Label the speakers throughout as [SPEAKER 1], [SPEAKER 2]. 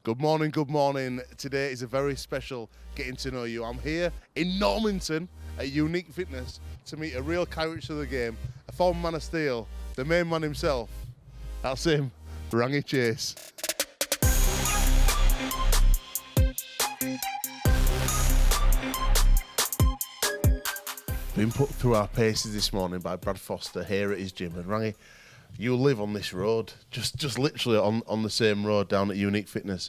[SPEAKER 1] Good morning, good morning. Today is a very special getting to know you. I'm here in Normanton at Unique Fitness to meet a real character of the game, a former man of steel, the main man himself. That's him, Rangi Chase. Been put through our paces this morning by Brad Foster here at his gym. And Rangi, you live on this road, just literally on the same road down at Unique Fitness.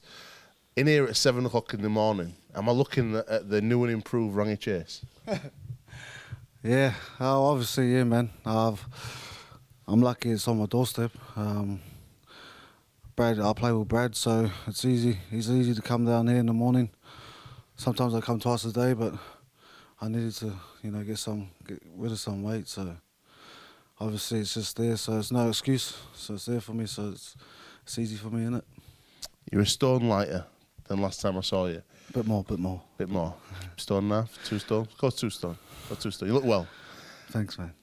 [SPEAKER 1] In here at 7 o'clock in the morning, am I looking at the new and improved Rangi Chase?
[SPEAKER 2] Yeah, obviously, yeah, man. I'm lucky it's on my doorstep. Brad, I play with Brad, so it's easy. He's easy to come down here in the morning. Sometimes I come twice a day, but I needed to, get rid of some weight. So obviously it's just there, so it's no excuse. So it's there for me, so it's easy for me, innit?
[SPEAKER 1] You're a stone lighter than last time I saw you.
[SPEAKER 2] Bit more.
[SPEAKER 1] Stone and a half, 2 stone. Go 2 stone. You look well.
[SPEAKER 2] Thanks, man.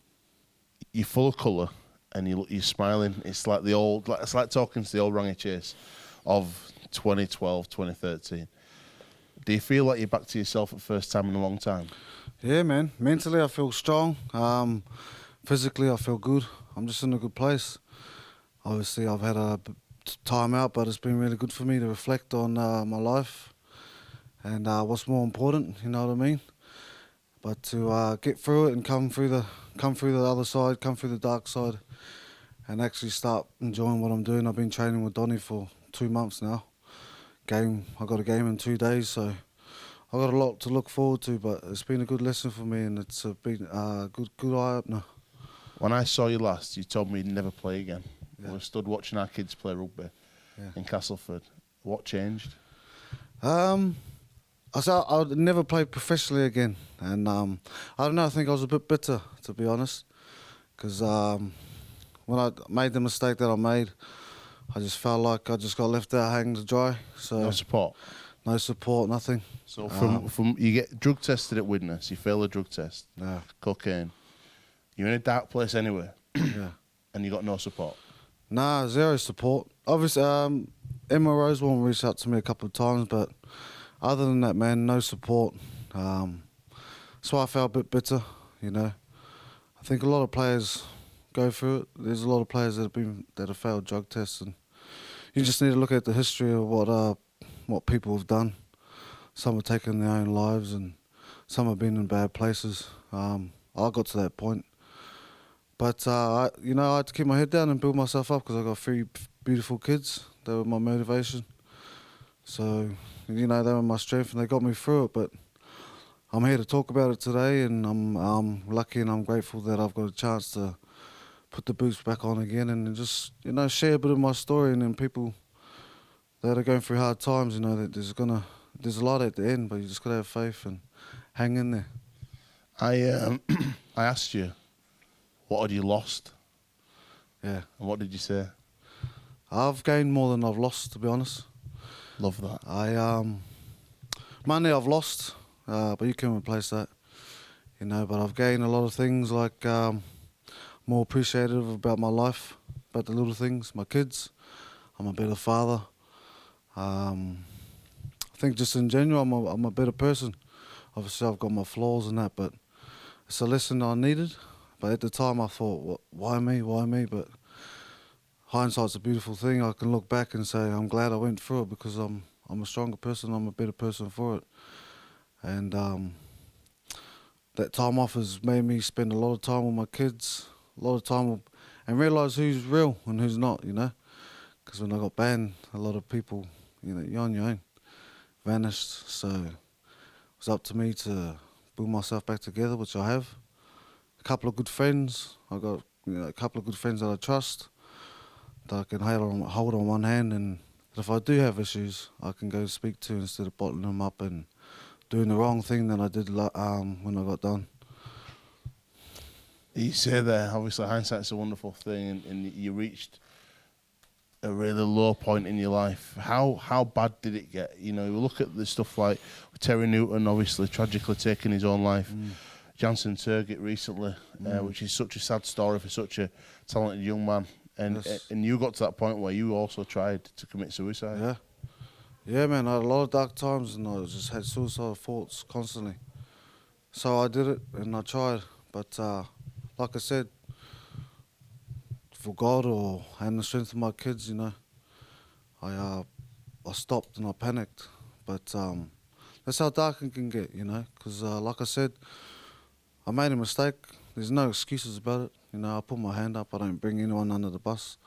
[SPEAKER 1] You're full of colour and you're smiling. It's like it's like talking to the old Rangi Chase of 2012, 2013. Do you feel like you're back to yourself for the first time in a long time?
[SPEAKER 2] Yeah, man. Mentally, I feel strong. Physically, I feel good. I'm just in a good place. Obviously, I've had a time out, but it's been really good for me to reflect on my life and what's more important. You know what I mean? But to get through it and come through the other side, come through the dark side, and actually start enjoying what I'm doing. I've been training with Donnie for 2 months now. I got a game in 2 days, so I got a lot to look forward to. But it's been a good lesson for me, and it's been a good eye opener.
[SPEAKER 1] When I saw you last, you told me you'd never play again.
[SPEAKER 2] Yeah.
[SPEAKER 1] We stood watching our kids play rugby in Castleford. What changed?
[SPEAKER 2] I said I'd never play professionally again, and I don't know. I think I was a bit bitter, to be honest, because when I made the mistake that I made, I just felt like I just got left out hanging to dry. So
[SPEAKER 1] No support.
[SPEAKER 2] No support, nothing.
[SPEAKER 1] So from you get drug tested at Widnes, you fail the drug test,
[SPEAKER 2] Yeah.
[SPEAKER 1] cocaine. You're in a dark place anyway,
[SPEAKER 2] Yeah.
[SPEAKER 1] and you got no support.
[SPEAKER 2] Nah, zero support. Obviously, Emma Rosewarne reached out to me a couple of times, but other than that, man, no support. That's why I felt a bit bitter, I think a lot of players go through it. There's a lot of players that have failed drug tests, and you just need to look at the history of what people have done. Some have taken their own lives, and some have been in bad places. I got to that point. But, I had to keep my head down and build myself up because I got 3 beautiful kids. They were my motivation. So, they were my strength and they got me through it. But I'm here to talk about it today, and I'm lucky and I'm grateful that I've got a chance to put the boots back on again and just, share a bit of my story. And then people that are going through hard times, that there's a lot at the end, but you just got to have faith and hang in there.
[SPEAKER 1] I asked you, what had you lost?
[SPEAKER 2] Yeah.
[SPEAKER 1] And what did you say?
[SPEAKER 2] I've gained more than I've lost, to be honest.
[SPEAKER 1] Love that.
[SPEAKER 2] Money I've lost, but you can replace that, but I've gained a lot of things, like more appreciative about my life, about the little things, my kids. I'm a better father. I think just in general, I'm a better person. Obviously, I've got my flaws and that, but it's a lesson I needed. But at the time, I thought, why me? But hindsight's a beautiful thing. I can look back and say, I'm glad I went through it because I'm a stronger person, I'm a better person for it. And that time off has made me spend a lot of time with my kids, and realise who's real and who's not, Because when I got banned, a lot of people, you're on your own, vanished. So it was up to me to build myself back together, which I have. A couple of good friends. I got a couple of good friends that I trust, that I can hold on one hand, and if I do have issues, I can go speak to instead of bottling them up and doing the wrong thing that I did when I got done.
[SPEAKER 1] You say there, obviously hindsight's a wonderful thing, and you reached a really low point in your life. How bad did it get? You look at the stuff like Terry Newton, obviously tragically taking his own life. Jansen Turgid recently, which is such a sad story for such a talented young man. And
[SPEAKER 2] Yes.
[SPEAKER 1] and you got to that point where you also tried to commit suicide.
[SPEAKER 2] Yeah, man, I had a lot of dark times and I just had suicidal thoughts constantly. So I did it and I tried, but like I said, for God or and the strength of my kids, I stopped and I panicked. But that's how dark it can get, because like I said, I made a mistake. There's no excuses about it. I put my hand up. I don't bring anyone under the bus.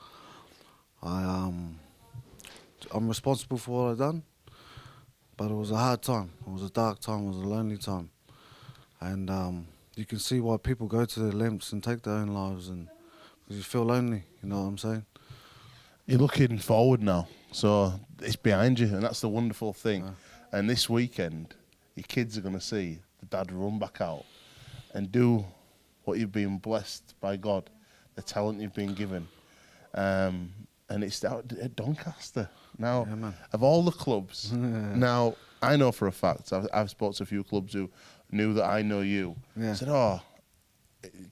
[SPEAKER 2] I'm responsible for what I've done, but it was a hard time. It was a dark time. It was a lonely time, and you can see why people go to their lengths and take their own lives, and because you feel lonely. You know what I'm saying?
[SPEAKER 1] You're looking forward now, so it's behind you, and that's the wonderful thing. And this weekend, your kids are going to see the dad run back out and do what you've been blessed by God, the talent you've been given. And it's out at Doncaster. Now, of all the clubs, now, I know for a fact, I've spoken to a few clubs who knew that I know you. I said, oh,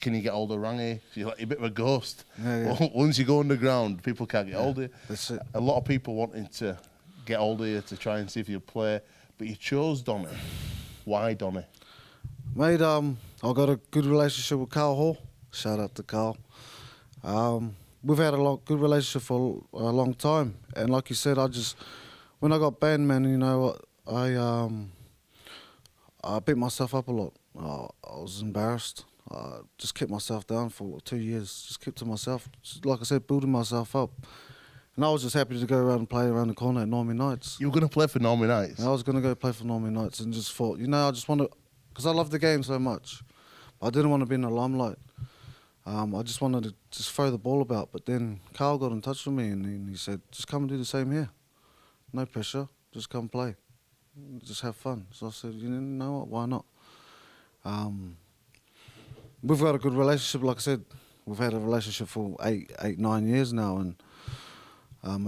[SPEAKER 1] can you get hold of Rangi? You're like a bit of a ghost. Once you go underground, people can't get hold of you.
[SPEAKER 2] That's it.
[SPEAKER 1] A lot of people wanting to get hold of you to try and see if you play, but you chose Donny. Why Donny?
[SPEAKER 2] Mate, I got a good relationship with Carl Hall. Shout out to Carl. We've had a good relationship for a long time, and like you said, when I got banned, man, I beat myself up a lot. I was embarrassed. I just kept myself down for 2 years. Just kept to myself. Just, like I said, building myself up. And I was just happy to go around and play around the corner at Normie Knights.
[SPEAKER 1] You were going to play for Normie Knights?
[SPEAKER 2] And I was going to go play for Normie Knights and just thought, I just want to, because I love the game so much. I didn't want to be in the limelight. I just wanted to just throw the ball about. But then Carl got in touch with me and he said, just come and do the same here. No pressure. Just come play. Just have fun. So I said, you know what, why not? We've got a good relationship. Like I said, we've had a relationship for 9 years now, and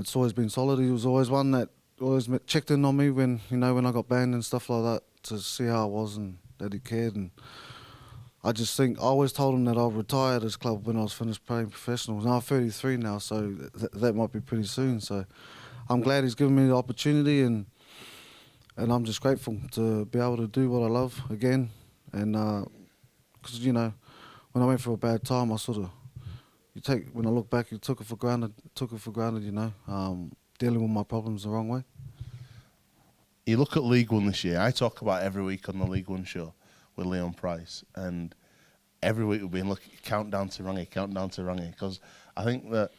[SPEAKER 2] it's always been solid. He was always one that always checked in on me when I got banned and stuff like that, to see how I was and that he cared. And I just think I always told him that I'll retire at his club when I was finished playing professionals. Now I'm 33 now, so that might be pretty soon. So I'm glad he's given me the opportunity, and I'm just grateful to be able to do what I love again. And because when I went through a bad time, when I look back, you took it for granted. Dealing with my problems the wrong way.
[SPEAKER 1] You look at League One this year. I talk about every week on the League One show with Leon Price, and every week we've been looking countdown to Rangi, because I think that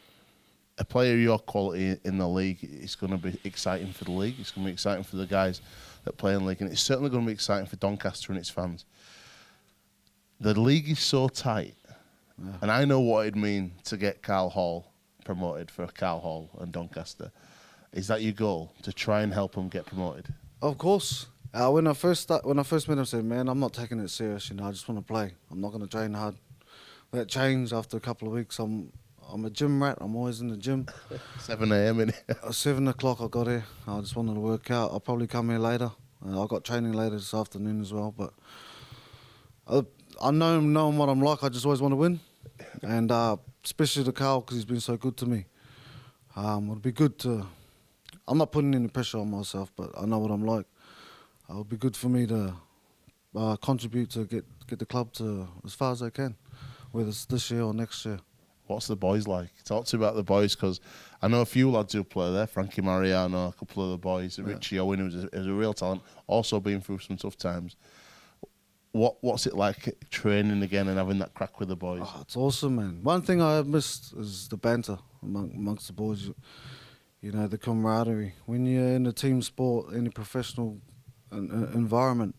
[SPEAKER 1] a player of your quality in the league is going to be exciting for the league. It's going to be exciting for the guys that play in the league, and it's certainly going to be exciting for Doncaster and its fans. The league is so tight, and I know what it'd mean to get Carl Hall promoted for Carl Hall and Doncaster. Is that your goal, to try and help them get promoted?
[SPEAKER 2] Of course. When I first met him, I said, man, I'm not taking it serious. I just want to play. I'm not going to train hard. That changed after a couple of weeks. I'm a gym rat. I'm always in the gym.
[SPEAKER 1] 7 a.m. innit?
[SPEAKER 2] 7 o'clock I got here. I just wanted to work out. I'll probably come here later. I got training later this afternoon as well. But I knowing what I'm like, I just always want to win. And especially to Carl, because he's been so good to me. It'd be good to... I'm not putting any pressure on myself, but I know what I'm like. It would be good for me to contribute to get the club to as far as I can, whether it's this year or next year.
[SPEAKER 1] What's the boys like? Talk to me about the boys, because I know a few lads who play there. Frankie Mariano, a couple of the boys. Richie Owen, who's a real talent, also been through some tough times. What's it like training again and having that crack with the boys?
[SPEAKER 2] Oh, it's awesome, man. One thing I have missed is the banter amongst the boys. The camaraderie. When you're in a team sport, in a professional environment,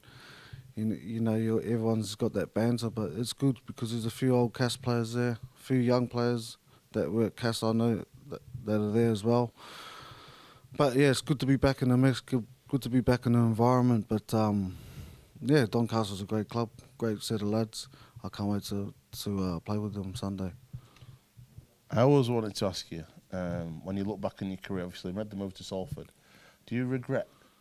[SPEAKER 2] everyone's got that banter, but it's good because there's a few old CAS players there, a few young players that were at CAS, I know, that are there as well. But yeah, it's good to be back in the mix, good to be back in the environment. But Doncaster's a great club, great set of lads. I can't wait to play with them Sunday.
[SPEAKER 1] I always wanted to ask you, when you look back on your career, obviously you made the move to Salford. Do you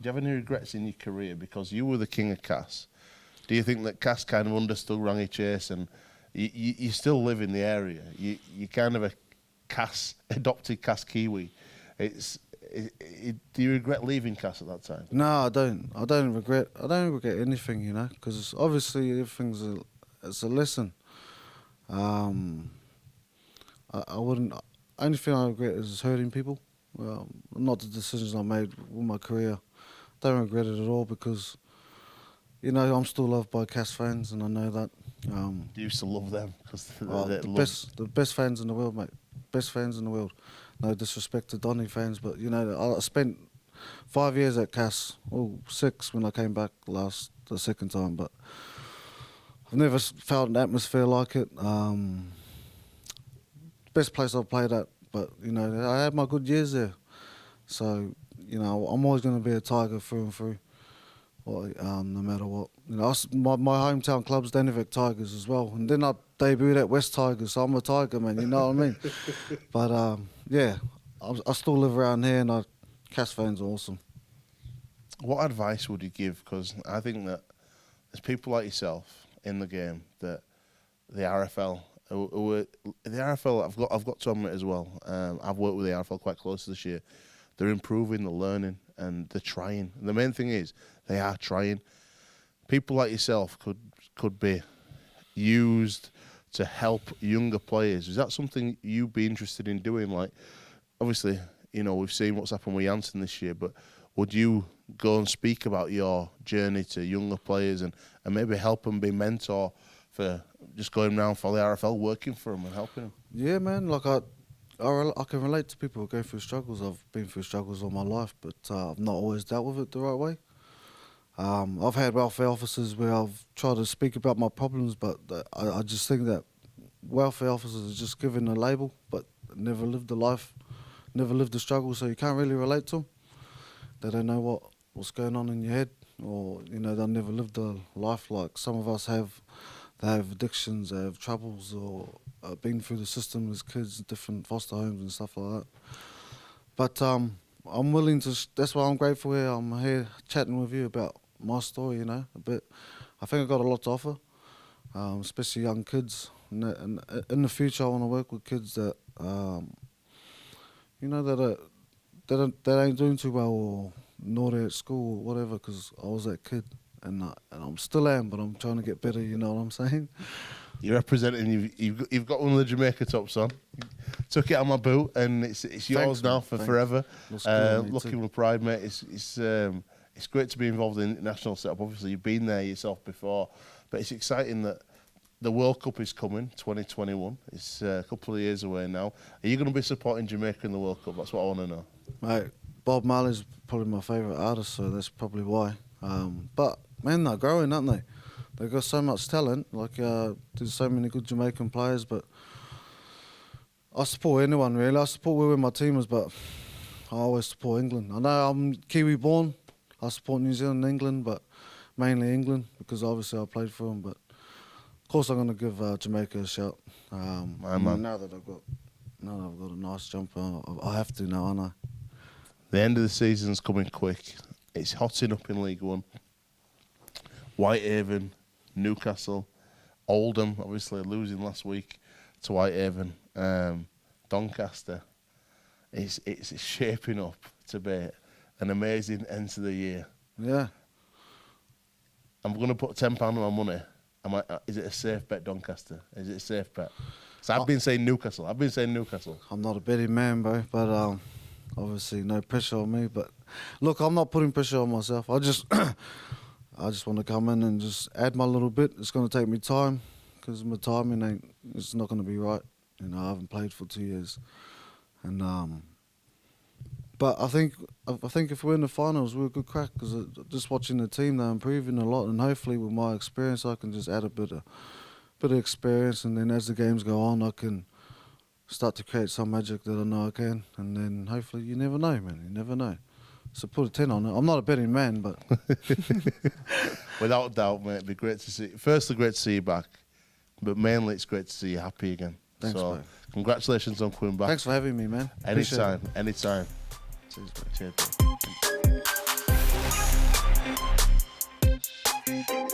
[SPEAKER 1] have any regrets in your career, because you were the king of CAS? Do you think that CAS kind of understood Rangi Chase, and you still live in the area? You kind of a adopted CAS Kiwi. Do you regret leaving Cass at that time?
[SPEAKER 2] No, I don't. I don't regret anything, you know, because obviously everything's it's a lesson. I wouldn't. Only thing I regret is hurting people. Well, not the decisions I made with my career. Don't regret it at all because, you know, I'm still loved by Cass fans, and I know that.
[SPEAKER 1] You used to love them because
[SPEAKER 2] the best fans in the world, mate. Best fans in the world. No disrespect to Donny fans, but you know, I spent 5 years at Cass, 6 when I came back the second time, but I've never felt an atmosphere like it. Best place I've played at, but you know, I had my good years there. So, you know, I'm always going to be a Tiger through and through, no matter what. You know, my hometown club's Danivec Tigers as well, and then I debuted at West Tigers, so I'm a Tiger, man. You know what I mean? But yeah, I still live around here, and Cass fans are awesome.
[SPEAKER 1] What advice would you give? Because I think that there's people like yourself in the game that the RFL. The RFL, I've got to admit as well. I've worked with the RFL quite closely this year. They're improving, they're learning, and they're trying. And the main thing is they are trying. People like yourself could be used to help younger players. Is that something you'd be interested in doing? Like, obviously, you know, we've seen what's happened with Janssen this year, but would you go and speak about your journey to younger players and maybe help them be mentor for just going around for the RFL, working for them and helping them?
[SPEAKER 2] Yeah, man. Like I can relate to people who go through struggles. I've been through struggles all my life, but I've not always dealt with it the right way. I've had welfare officers where I've tried to speak about my problems, but I just think that welfare officers are just given a label, but never lived the life, never lived the struggle, so you can't really relate to them. They don't know what's going on in your head, or you know, they've never lived a life like some of us have. They have addictions, they have troubles, or been through the system as kids, different foster homes and stuff like that. But I'm willing to. That's why I'm grateful here. I'm here chatting with you about my story. You know, a bit. I think I've got a lot to offer, especially young kids. And in the future, I want to work with kids that, you know, that ain't doing too well or naughty at school or whatever. Because I was that kid. And I'm still am, but I'm trying to get better. You know what I'm saying?
[SPEAKER 1] You're representing. You've got one of the Jamaica tops on. Took it out of my boot, and it's yours now for forever. Looking with pride, mate. It's great to be involved in the national setup. Obviously, you've been there yourself before, but it's exciting that the World Cup is coming, 2021. It's a couple of years away now. Are you going to be supporting Jamaica in the World Cup? That's what I want to know.
[SPEAKER 2] Mate, Bob Marley's probably my favourite artist, so that's probably why. But man, they're growing, aren't they? They've got so much talent. Like there's so many good Jamaican players, but I support anyone really. I support whoever my team is, but I always support England. I know I'm Kiwi born. I support New Zealand and England, but mainly England because obviously I played for them. But of course I'm going to give Jamaica a shout. Now that I've got a nice jumper, I have to now, aren't I?
[SPEAKER 1] The end of the season's coming quick. It's hotting up in League One. Whitehaven, Newcastle, Oldham, obviously losing last week to Whitehaven. Doncaster. It's shaping up to be an amazing end to the year.
[SPEAKER 2] Yeah.
[SPEAKER 1] I'm going to put £10 on my money. Is it a safe bet, Doncaster? Is it a safe bet? So I've been saying Newcastle. I'm
[SPEAKER 2] not a betting man, bro, but obviously no pressure on me. But look, I'm not putting pressure on myself. I just want to come in and just add my little bit. It's going to take me time because my timing it's not going to be right. You know, I haven't played for 2 years, and but I think if we're in the finals, we're a good crack because just watching the team, they're improving a lot, and hopefully with my experience, I can just add a bit of experience, and then as the games go on, I can start to create some magic that I know I can, and then hopefully you never know, man. You never know. So put a 10 on it. I'm not a betting man, but
[SPEAKER 1] without doubt, mate, it'd be great to see. Firstly, great to see you back, but mainly it's great to see you happy again.
[SPEAKER 2] Thanks,
[SPEAKER 1] so,
[SPEAKER 2] mate.
[SPEAKER 1] Congratulations on coming back.
[SPEAKER 2] Thanks for having me, man.
[SPEAKER 1] Anytime.
[SPEAKER 2] Cheers, mate.
[SPEAKER 1] Cheers.